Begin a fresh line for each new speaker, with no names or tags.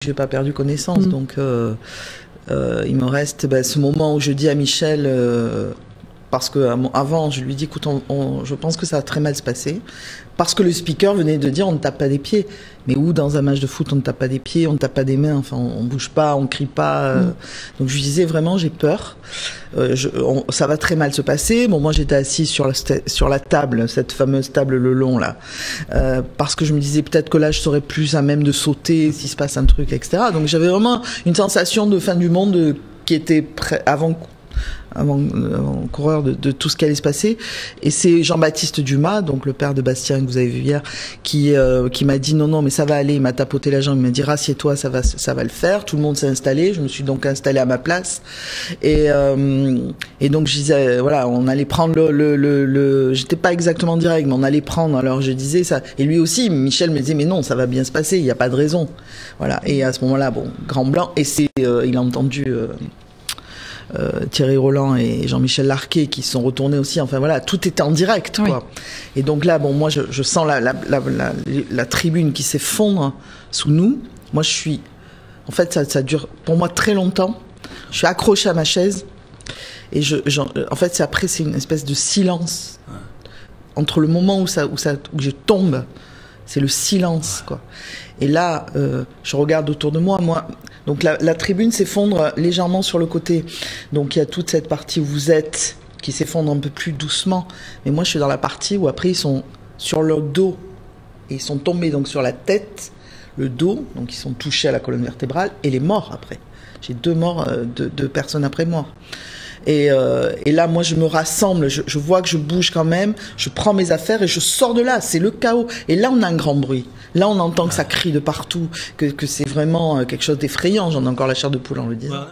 j'ai pas perdu connaissance. Donc il me reste ce moment où je dis à Michel, parce que avant je lui dis écoute, je pense que ça va très mal se passer, parce que le speaker venait de dire on ne tape pas des pieds. Mais où dans un match de foot on ne tape pas des pieds, on ne tape pas des mains, enfin on bouge pas, on crie pas. Donc je lui disais vraiment j'ai peur, ça va très mal se passer. Bon, moi j'étais assise sur la table, cette fameuse table le long là, parce que je me disais peut-être que là je serais plus à même de sauter s'il se passe un truc, etc. Donc j'avais vraiment une sensation de fin du monde qui était avant-coureur de tout ce qui allait se passer. Et c'est Jean-Baptiste Dumas, donc le père de Bastien que vous avez vu hier, qui m'a dit non mais ça va aller. Il m'a tapoté la jambe, il m'a dit rassieds-toi, ça va le faire. Tout le monde s'est installé, je me suis donc installée à ma place et donc je disais voilà, on allait prendre j'étais pas exactement direct, mais on allait prendre. Alors je disais ça, et lui aussi Michel me disait mais non, ça va bien se passer, il n'y a pas de raison, voilà. Et à ce moment-là, bon, grand blanc, et c'est il a entendu Thierry Roland et Jean-Michel Larquet qui se sont retournés aussi. Enfin voilà, tout était en direct, quoi. Oui. Et donc là, bon, moi je sens la tribune qui s'effondre sous nous. Moi en fait ça dure pour moi très longtemps. Je suis accrochée à ma chaise et en fait c'est une espèce de silence entre le moment où je tombe. C'est le silence, quoi. Et là, je regarde autour de moi. Donc la tribune s'effondre légèrement sur le côté. Donc il y a toute cette partie où vous êtes qui s'effondre un peu plus doucement. Mais moi, je suis dans la partie où après ils sont sur leur dos et ils sont tombés donc sur la tête, le dos. Donc ils sont touchés à la colonne vertébrale et les morts après. J'ai 2 morts, 2 personnes après moi. Et là, moi, je me rassemble, je vois que je bouge quand même, je prends mes affaires et je sors de là. C'est le chaos. Et là, on a un grand bruit. Là, on entend que ça crie de partout, que c'est vraiment quelque chose d'effrayant. J'en ai encore la chair de poule en le disant.